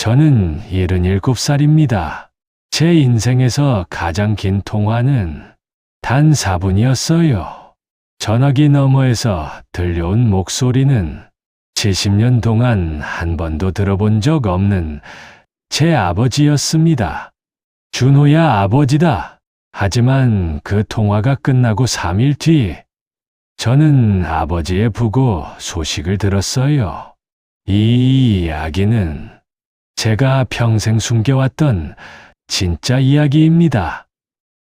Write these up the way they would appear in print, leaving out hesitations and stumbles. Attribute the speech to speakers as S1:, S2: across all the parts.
S1: 저는 77살입니다. 제 인생에서 가장 긴 통화는 단 4분이었어요. 전화기 너머에서 들려온 목소리는 70년 동안 한 번도 들어본 적 없는 제 아버지였습니다. 준호야, 아버지다. 하지만 그 통화가 끝나고 3일 뒤, 저는 아버지의 부고 소식을 들었어요. 이 이야기는 제가 평생 숨겨왔던 진짜 이야기입니다.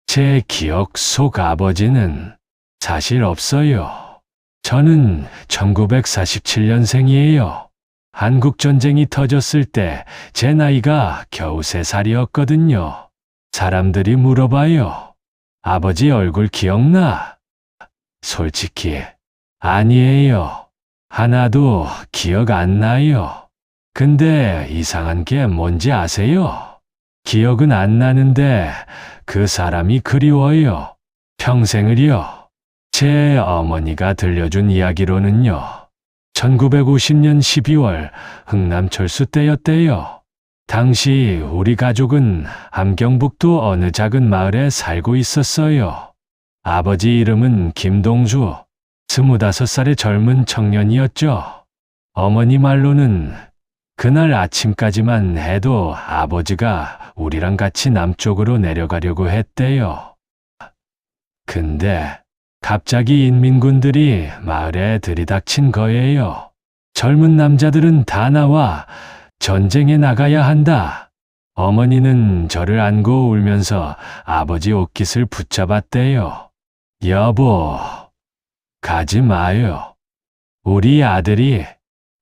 S1: 제 기억 속 아버지는 사실 없어요. 저는 1947년생이에요. 한국전쟁이 터졌을 때 제 나이가 겨우 3살이었거든요. 사람들이 물어봐요. 아버지 얼굴 기억나? 솔직히 아니에요. 하나도 기억 안 나요. 근데 이상한 게 뭔지 아세요? 기억은 안 나는데 그 사람이 그리워요. 평생을요. 제 어머니가 들려준 이야기로는요. 1950년 12월 흥남철수 때였대요. 당시 우리 가족은 함경북도 어느 작은 마을에 살고 있었어요. 아버지 이름은 김동주, 25살의 젊은 청년이었죠. 어머니 말로는 그날 아침까지만 해도 아버지가 우리랑 같이 남쪽으로 내려가려고 했대요. 근데 갑자기 인민군들이 마을에 들이닥친 거예요. 젊은 남자들은 다 나와 전쟁에 나가야 한다. 어머니는 저를 안고 울면서 아버지 옷깃을 붙잡았대요. 여보, 가지 마요. 우리 아들이,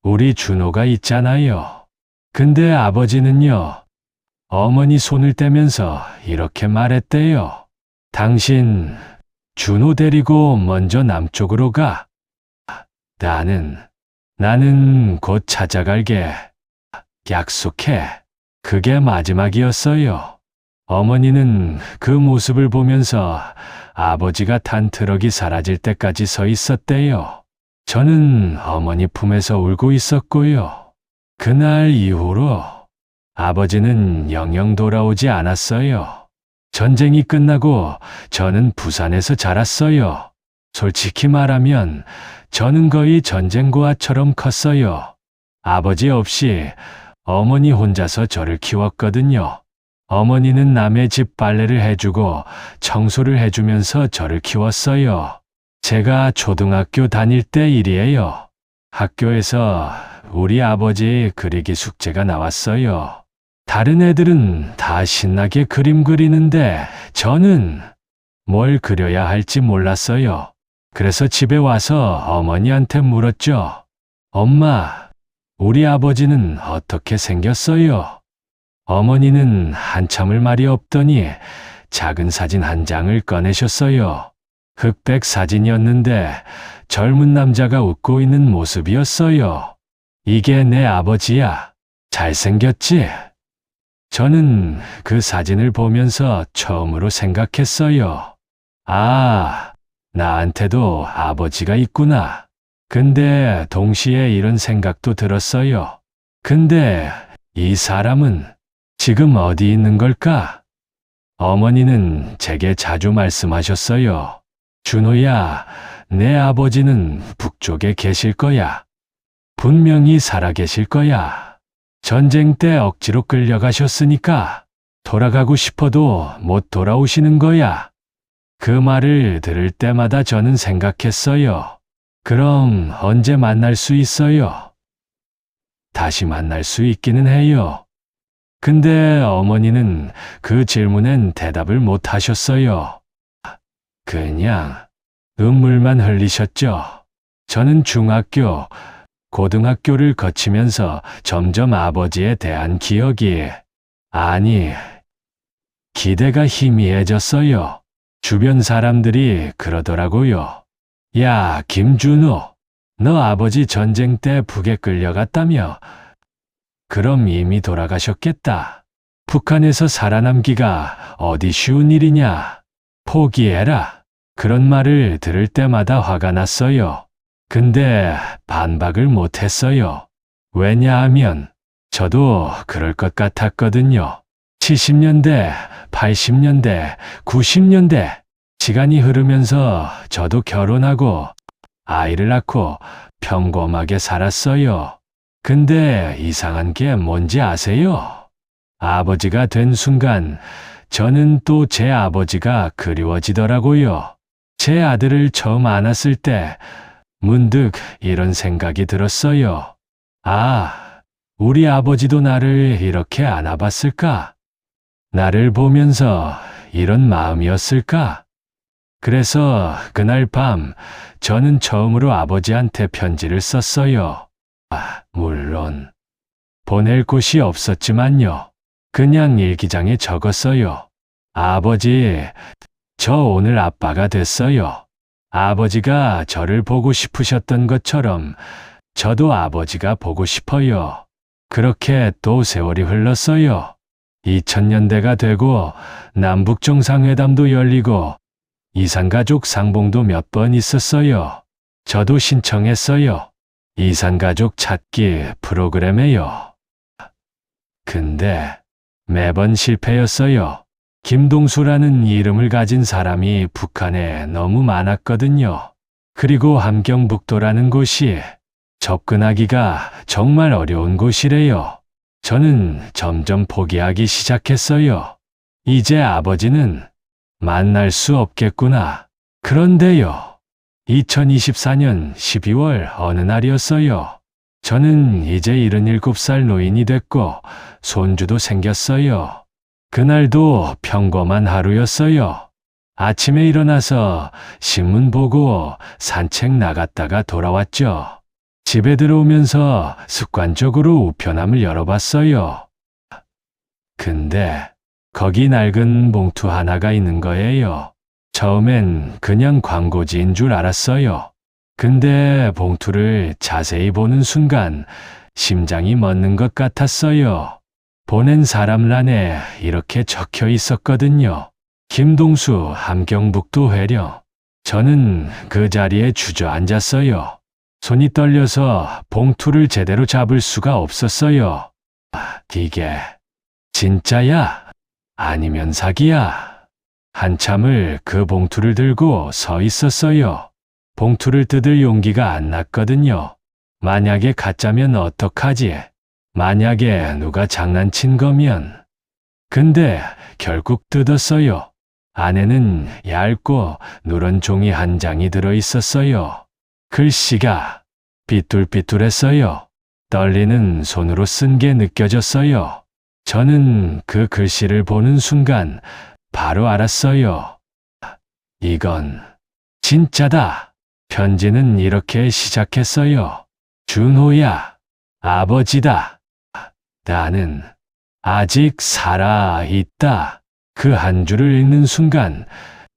S1: 우리 준호가 있잖아요. 근데 아버지는요, 어머니 손을 떼면서 이렇게 말했대요. 당신, 준호 데리고 먼저 남쪽으로 가. 나는 곧 찾아갈게. 약속해. 그게 마지막이었어요. 어머니는 그 모습을 보면서 아버지가 탄 트럭이 사라질 때까지 서 있었대요. 저는 어머니 품에서 울고 있었고요. 그날 이후로 아버지는 영영 돌아오지 않았어요. 전쟁이 끝나고 저는 부산에서 자랐어요. 솔직히 말하면 저는 거의 전쟁고아처럼 컸어요. 아버지 없이 어머니 혼자서 저를 키웠거든요. 어머니는 남의 집 빨래를 해주고 청소를 해주면서 저를 키웠어요. 제가 초등학교 다닐 때 일이에요. 학교에서 우리 아버지 그리기 숙제가 나왔어요. 다른 애들은 다 신나게 그림 그리는데 저는 뭘 그려야 할지 몰랐어요. 그래서 집에 와서 어머니한테 물었죠. 엄마, 우리 아버지는 어떻게 생겼어요? 어머니는 한참을 말이 없더니 작은 사진 한 장을 꺼내셨어요. 흑백 사진이었는데 젊은 남자가 웃고 있는 모습이었어요. 이게 내 아버지야. 잘생겼지? 저는 그 사진을 보면서 처음으로 생각했어요. 아, 나한테도 아버지가 있구나. 근데 동시에 이런 생각도 들었어요. 근데 이 사람은 지금 어디 있는 걸까? 어머니는 제게 자주 말씀하셨어요. 준호야, 내 아버지는 북쪽에 계실 거야. 분명히 살아계실 거야. 전쟁 때 억지로 끌려가셨으니까 돌아가고 싶어도 못 돌아오시는 거야. 그 말을 들을 때마다 저는 생각했어요. 그럼 언제 만날 수 있어요? 다시 만날 수 있기는 해요. 근데 어머니는 그 질문엔 대답을 못 하셨어요. 그냥 눈물만 흘리셨죠. 저는 중학교, 고등학교를 거치면서 점점 아버지에 대한 기억이, 아니, 기대가 희미해졌어요. 주변 사람들이 그러더라고요. 야, 김준호, 너 아버지 전쟁 때 북에 끌려갔다며? 그럼 이미 돌아가셨겠다. 북한에서 살아남기가 어디 쉬운 일이냐? 포기해라. 그런 말을 들을 때마다 화가 났어요. 근데 반박을 못했어요. 왜냐하면 저도 그럴 것 같았거든요. 70년대, 80년대, 90년대, 시간이 흐르면서 저도 결혼하고 아이를 낳고 평범하게 살았어요. 근데 이상한 게 뭔지 아세요? 아버지가 된 순간 저는 또 제 아버지가 그리워지더라고요. 제 아들을 처음 안았을 때 문득 이런 생각이 들었어요. 아, 우리 아버지도 나를 이렇게 안아봤을까? 나를 보면서 이런 마음이었을까? 그래서 그날 밤 저는 처음으로 아버지한테 편지를 썼어요. 물론 보낼 곳이 없었지만요. 그냥 일기장에 적었어요. 아버지, 저 오늘 아빠가 됐어요. 아버지가 저를 보고 싶으셨던 것처럼 저도 아버지가 보고 싶어요. 그렇게 또 세월이 흘렀어요. 2000년대가 되고 남북정상회담도 열리고 이산가족 상봉도 몇 번 있었어요. 저도 신청했어요. 이산가족 찾기 프로그램에요. 근데 매번 실패였어요. 김동수라는 이름을 가진 사람이 북한에 너무 많았거든요. 그리고 함경북도라는 곳이 접근하기가 정말 어려운 곳이래요. 저는 점점 포기하기 시작했어요. 이제 아버지는 만날 수 없겠구나. 그런데요. 2024년 12월 어느 날이었어요. 저는 이제 77살 노인이 됐고 손주도 생겼어요. 그날도 평범한 하루였어요. 아침에 일어나서 신문 보고 산책 나갔다가 돌아왔죠. 집에 들어오면서 습관적으로 우편함을 열어봤어요. 근데 거기 낡은 봉투 하나가 있는 거예요. 처음엔 그냥 광고지인 줄 알았어요. 근데 봉투를 자세히 보는 순간 심장이 멎는 것 같았어요. 보낸 사람란에 이렇게 적혀 있었거든요. 김동수 함경북도 회령. 저는 그 자리에 주저앉았어요. 손이 떨려서 봉투를 제대로 잡을 수가 없었어요. 이게 진짜야? 아니면 사기야? 한참을 그 봉투를 들고 서 있었어요. 봉투를 뜯을 용기가 안 났거든요. 만약에 가짜면 어떡하지? 만약에 누가 장난친 거면. 근데 결국 뜯었어요. 안에는 얇고 누런 종이 한 장이 들어 있었어요. 글씨가 삐뚤삐뚤했어요. 떨리는 손으로 쓴 게 느껴졌어요. 저는 그 글씨를 보는 순간 바로 알았어요. 이건 진짜다. 편지는 이렇게 시작했어요. 준호야, 아버지다. 나는 아직 살아있다. 그 한 줄을 읽는 순간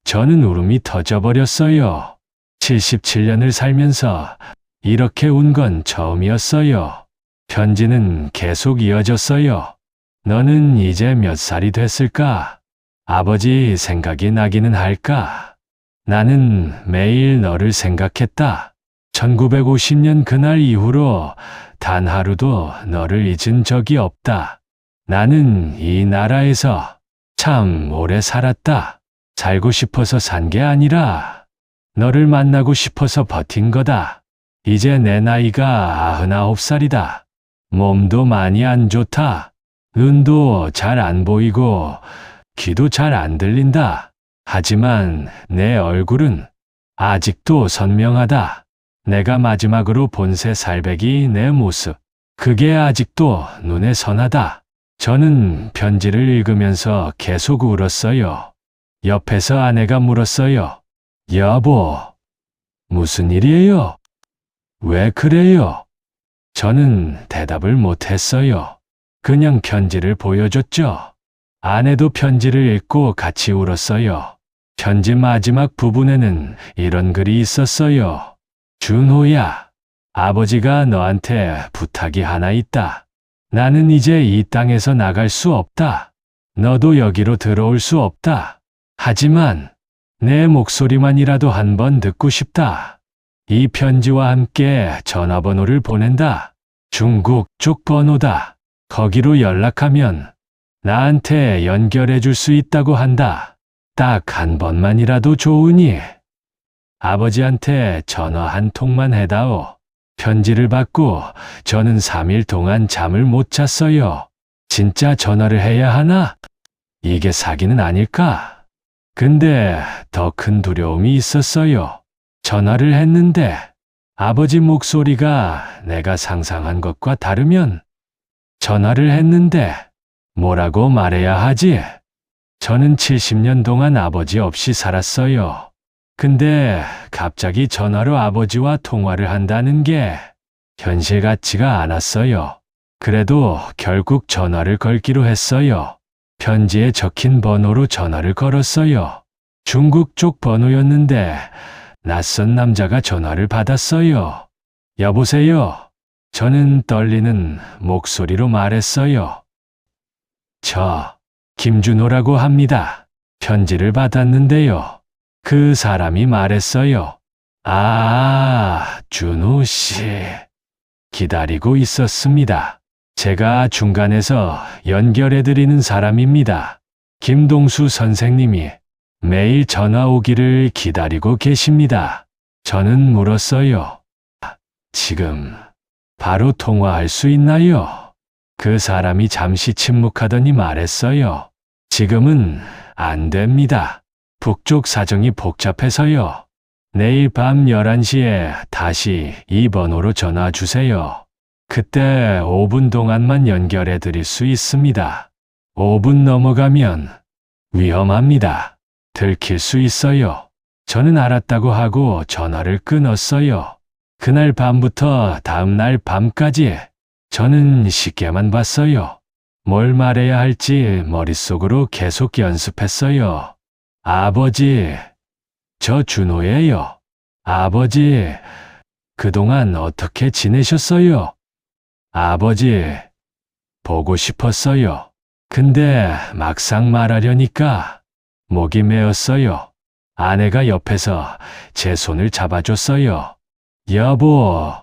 S1: 저는 울음이 터져버렸어요. 77년을 살면서 이렇게 운 건 처음이었어요. 편지는 계속 이어졌어요. 너는 이제 몇 살이 됐을까? 아버지 생각이 나기는 할까? 나는 매일 너를 생각했다. 1950년 그날 이후로 단 하루도 너를 잊은 적이 없다. 나는 이 나라에서 참 오래 살았다. 살고 싶어서 산 게 아니라 너를 만나고 싶어서 버틴 거다. 이제 내 나이가 99살이다. 몸도 많이 안 좋다. 눈도 잘 안 보이고 귀도 잘 안 들린다. 하지만 내 얼굴은 아직도 선명하다. 내가 마지막으로 본 새 살배기 내 모습. 그게 아직도 눈에 선하다. 저는 편지를 읽으면서 계속 울었어요. 옆에서 아내가 물었어요. 여보, 무슨 일이에요? 왜 그래요? 저는 대답을 못했어요. 그냥 편지를 보여줬죠. 아내도 편지를 읽고 같이 울었어요. 편지 마지막 부분에는 이런 글이 있었어요. 준호야, 아버지가 너한테 부탁이 하나 있다. 나는 이제 이 땅에서 나갈 수 없다. 너도 여기로 들어올 수 없다. 하지만 내 목소리만이라도 한번 듣고 싶다. 이 편지와 함께 전화번호를 보낸다. 중국 쪽 번호다. 거기로 연락하면 나한테 연결해 줄 수 있다고 한다. 딱 한 번만이라도 좋으니 아버지한테 전화 한 통만 해다오. 편지를 받고 저는 3일 동안 잠을 못 잤어요. 진짜 전화를 해야 하나? 이게 사기는 아닐까? 근데 더 큰 두려움이 있었어요. 전화를 했는데 아버지 목소리가 내가 상상한 것과 다르면 전화를 했는데 뭐라고 말해야 하지? 저는 70년 동안 아버지 없이 살았어요. 근데 갑자기 전화로 아버지와 통화를 한다는 게 현실 같지가 않았어요. 그래도 결국 전화를 걸기로 했어요. 편지에 적힌 번호로 전화를 걸었어요. 중국 쪽 번호였는데 낯선 남자가 전화를 받았어요. 여보세요? 저는 떨리는 목소리로 말했어요. 저 김준호라고 합니다. 편지를 받았는데요. 그 사람이 말했어요. 아, 준호 씨. 기다리고 있었습니다. 제가 중간에서 연결해드리는 사람입니다. 김동수 선생님이 매일 전화 오기를 기다리고 계십니다. 저는 물었어요. 지금 바로 통화할 수 있나요? 그 사람이 잠시 침묵하더니 말했어요. 지금은 안 됩니다. 북쪽 사정이 복잡해서요. 내일 밤 11시에 다시 이 번호로 전화 주세요. 그때 5분 동안만 연결해 드릴 수 있습니다. 5분 넘어가면 위험합니다. 들킬 수 있어요. 저는 알았다고 하고 전화를 끊었어요. 그날 밤부터 다음날 밤까지 저는 시계만 봤어요. 뭘 말해야 할지 머릿속으로 계속 연습했어요. 아버지, 저 준호예요. 아버지, 그동안 어떻게 지내셨어요? 아버지, 보고 싶었어요. 근데 막상 말하려니까 목이 메었어요. 아내가 옆에서 제 손을 잡아줬어요. 여보,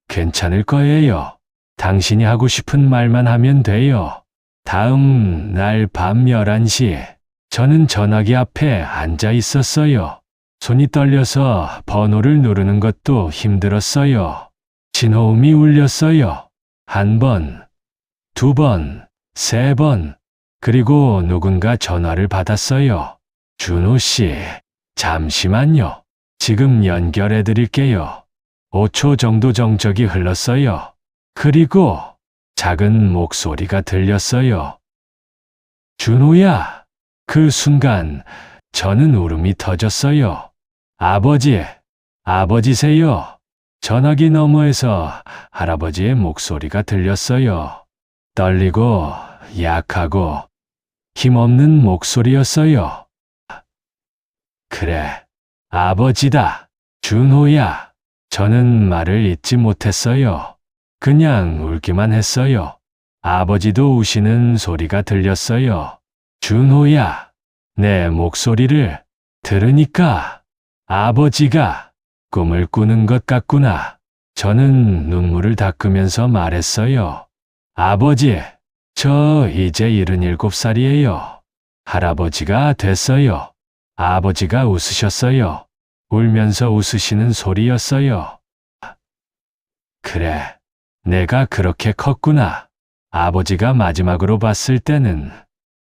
S1: 괜찮을 거예요. 당신이 하고 싶은 말만 하면 돼요. 다음 날 밤 11시, 저는 전화기 앞에 앉아 있었어요. 손이 떨려서 번호를 누르는 것도 힘들었어요. 신호음이 울렸어요. 1번, 2번, 3번. 그리고 누군가 전화를 받았어요. 준호 씨, 잠시만요. 지금 연결해 드릴게요. 5초 정도 정적이 흘렀어요. 그리고 작은 목소리가 들렸어요. 준호야. 그 순간 저는 울음이 터졌어요. 아버지, 아버지세요. 전화기 너머에서 할아버지의 목소리가 들렸어요. 떨리고 약하고 힘없는 목소리였어요. 그래, 아버지다. 준호야. 저는 말을 잇지 못했어요. 그냥 울기만 했어요. 아버지도 우시는 소리가 들렸어요. 준호야, 내 목소리를 들으니까 아버지가 꿈을 꾸는 것 같구나. 저는 눈물을 닦으면서 말했어요. 아버지, 저 이제 77살이에요. 할아버지가 됐어요. 아버지가 웃으셨어요. 울면서 웃으시는 소리였어요. 그래, 내가 그렇게 컸구나. 아버지가 마지막으로 봤을 때는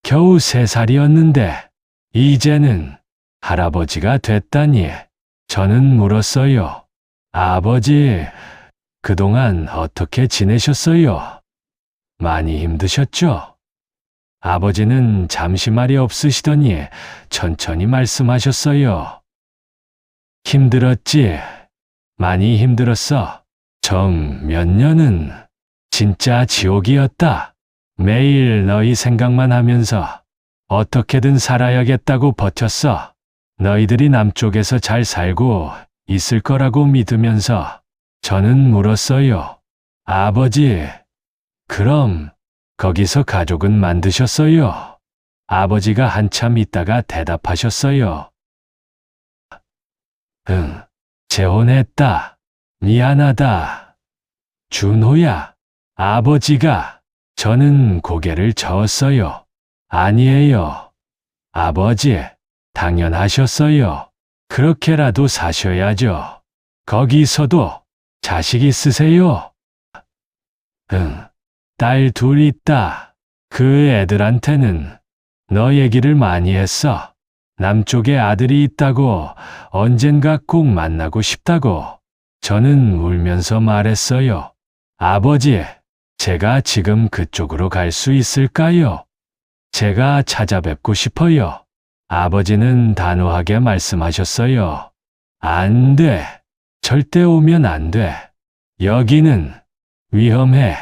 S1: 겨우 3살이었는데 이제는 할아버지가 됐다니. 저는 물었어요. 아버지, 그동안 어떻게 지내셨어요? 많이 힘드셨죠? 아버지는 잠시 말이 없으시더니 천천히 말씀하셨어요. 힘들었지. 많이 힘들었어. 정 몇 년은 진짜 지옥이었다. 매일 너희 생각만 하면서 어떻게든 살아야겠다고 버텼어. 너희들이 남쪽에서 잘 살고 있을 거라고 믿으면서. 저는 물었어요. 아버지, 그럼 거기서 가족은 만드셨어요? 아버지가 한참 있다가 대답하셨어요. 응, 재혼했다. 미안하다. 준호야, 아버지가 저는 고개를 저었어요. 아니에요. 아버지, 당연하셨어요. 그렇게라도 사셔야죠. 거기서도 자식 있으세요? 응, 딸 둘 있다. 그 애들한테는 너 얘기를 많이 했어. 남쪽에 아들이 있다고, 언젠가 꼭 만나고 싶다고. 저는 울면서 말했어요. 아버지, 제가 지금 그쪽으로 갈 수 있을까요? 제가 찾아뵙고 싶어요. 아버지는 단호하게 말씀하셨어요. 안 돼. 절대 오면 안 돼. 여기는 위험해.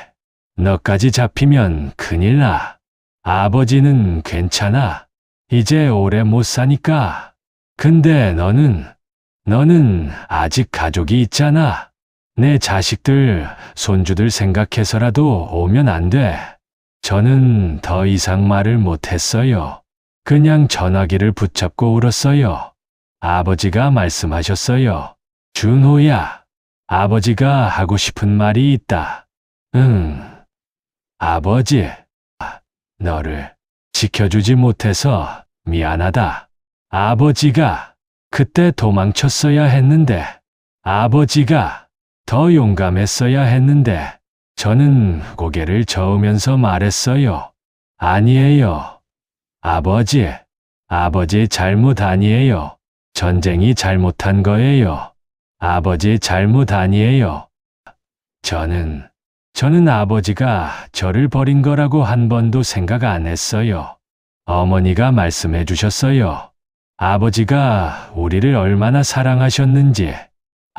S1: 너까지 잡히면 큰일 나. 아버지는 괜찮아. 이제 오래 못 사니까. 근데 너는 아직 가족이 있잖아. 내 자식들, 손주들 생각해서라도 오면 안 돼. 저는 더 이상 말을 못했어요. 그냥 전화기를 붙잡고 울었어요. 아버지가 말씀하셨어요. 준호야, 아버지가 하고 싶은 말이 있다. 응, 아버지, 너를 지켜주지 못해서 미안하다. 아버지가 그때 도망쳤어야 했는데, 아버지가 더 용감했어야 했는데, 저는 고개를 저으면서 말했어요. 아니에요. 아버지 잘못 아니에요. 전쟁이 잘못한 거예요. 아버지 잘못 아니에요. 저는 아버지가 저를 버린 거라고 한 번도 생각 안 했어요. 어머니가 말씀해 주셨어요. 아버지가 우리를 얼마나 사랑하셨는지.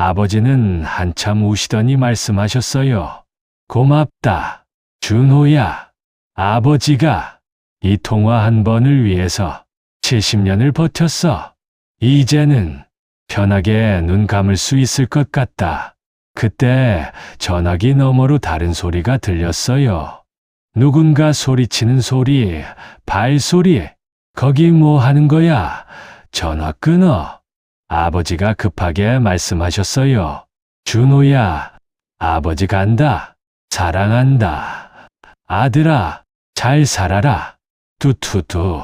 S1: 아버지는 한참 우시더니 말씀하셨어요. 고맙다, 준호야. 아버지가 이 통화 한 번을 위해서 70년을 버텼어. 이제는 편하게 눈 감을 수 있을 것 같다. 그때 전화기 너머로 다른 소리가 들렸어요. 누군가 소리치는 소리, 발소리. 거기 뭐 하는 거야? 전화 끊어. 아버지가 급하게 말씀하셨어요. 준호야, 아버지 간다. 사랑한다. 아들아, 잘 살아라. 뚜뚜뚜.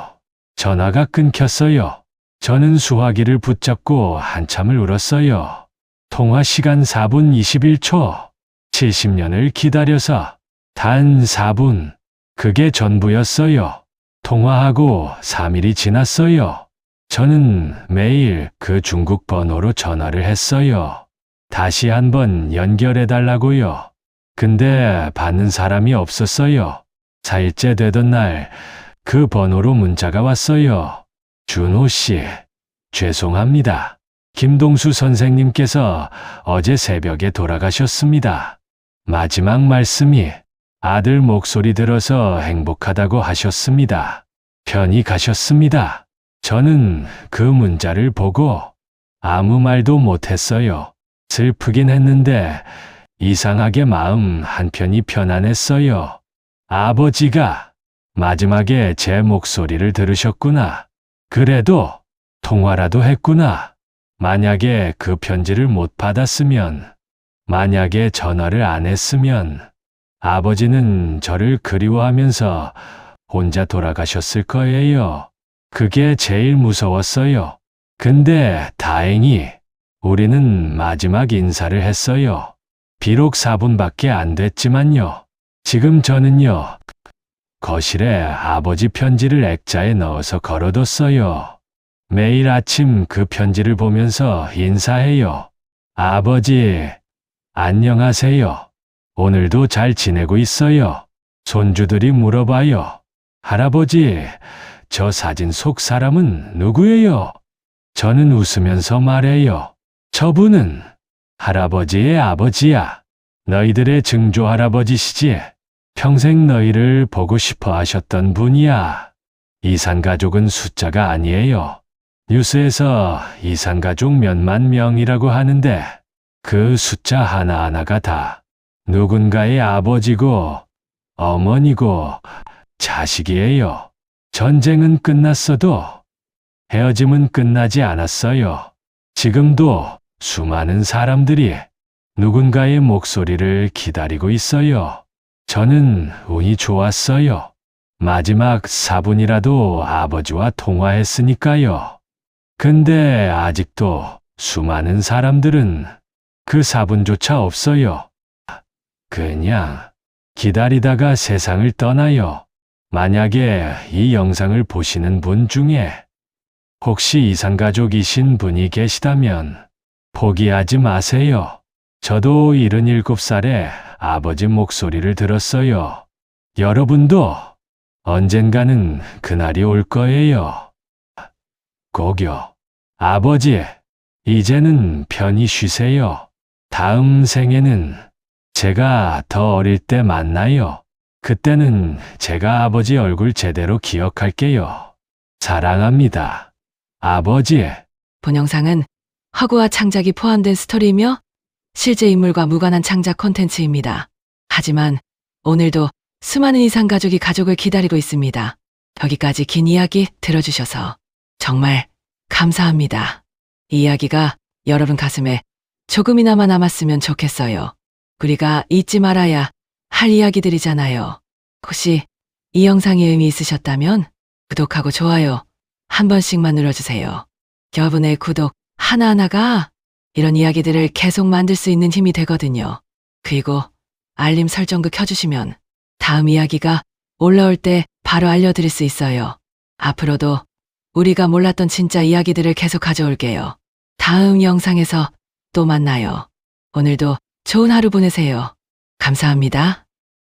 S1: 전화가 끊겼어요. 저는 수화기를 붙잡고 한참을 울었어요. 통화 시간 4분 21초. 70년을 기다려서 단 4분. 그게 전부였어요. 통화하고 3일이 지났어요. 저는 매일 그 중국 번호로 전화를 했어요. 다시 한번 연결해달라고요. 근데 받는 사람이 없었어요. 4일째 되던 날 그 번호로 문자가 왔어요. 준호 씨, 죄송합니다. 김동수 선생님께서 어제 새벽에 돌아가셨습니다. 마지막 말씀이 아들 목소리 들어서 행복하다고 하셨습니다. 편히 가셨습니다. 저는 그 문자를 보고 아무 말도 못했어요. 슬프긴 했는데 이상하게 마음 한편이 편안했어요. 아버지가 마지막에 제 목소리를 들으셨구나. 그래도 통화라도 했구나. 만약에 그 편지를 못 받았으면, 만약에 전화를 안 했으면 아버지는 저를 그리워하면서 혼자 돌아가셨을 거예요. 그게 제일 무서웠어요. 근데 다행히 우리는 마지막 인사를 했어요. 비록 4분밖에 안 됐지만요. 지금 저는요, 거실에 아버지 편지를 액자에 넣어서 걸어뒀어요. 매일 아침 그 편지를 보면서 인사해요. 아버지, 안녕하세요. 오늘도 잘 지내고 있어요. 손주들이 물어봐요. 할아버지, 저 사진 속 사람은 누구예요? 저는 웃으면서 말해요. 저분은 할아버지의 아버지야. 너희들의 증조 할아버지시지. 평생 너희를 보고 싶어 하셨던 분이야. 이산가족은 숫자가 아니에요. 뉴스에서 이산가족 몇만 명이라고 하는데 그 숫자 하나하나가 다 누군가의 아버지고 어머니고 자식이에요. 전쟁은 끝났어도 헤어짐은 끝나지 않았어요. 지금도 수많은 사람들이 누군가의 목소리를 기다리고 있어요. 저는 운이 좋았어요. 마지막 4분이라도 아버지와 통화했으니까요. 근데 아직도 수많은 사람들은 그 4분조차 없어요. 그냥 기다리다가 세상을 떠나요. 만약에 이 영상을 보시는 분 중에 혹시 이산가족이신 분이 계시다면 포기하지 마세요. 저도 77살에 아버지 목소리를 들었어요. 여러분도 언젠가는 그날이 올 거예요. 꼭요. 아버지, 이제는 편히 쉬세요. 다음 생에는 제가 더 어릴 때 만나요. 그때는 제가 아버지 얼굴 제대로 기억할게요. 사랑합니다. 아버지.
S2: 본 영상은 허구와 창작이 포함된 스토리이며 실제 인물과 무관한 창작 콘텐츠입니다. 하지만 오늘도 수많은 이산 가족이 가족을 기다리고 있습니다. 여기까지 긴 이야기 들어주셔서 정말 감사합니다. 이 이야기가 여러분 가슴에 조금이나마 남았으면 좋겠어요. 우리가 잊지 말아야 할 이야기들이잖아요. 혹시 이 영상이 의미 있으셨다면 구독하고 좋아요 한 번씩만 눌러주세요. 여러분의 구독 하나하나가 이런 이야기들을 계속 만들 수 있는 힘이 되거든요. 그리고 알림 설정도 켜주시면 다음 이야기가 올라올 때 바로 알려드릴 수 있어요. 앞으로도 우리가 몰랐던 진짜 이야기들을 계속 가져올게요. 다음 영상에서 또 만나요. 오늘도 좋은 하루 보내세요. 감사합니다.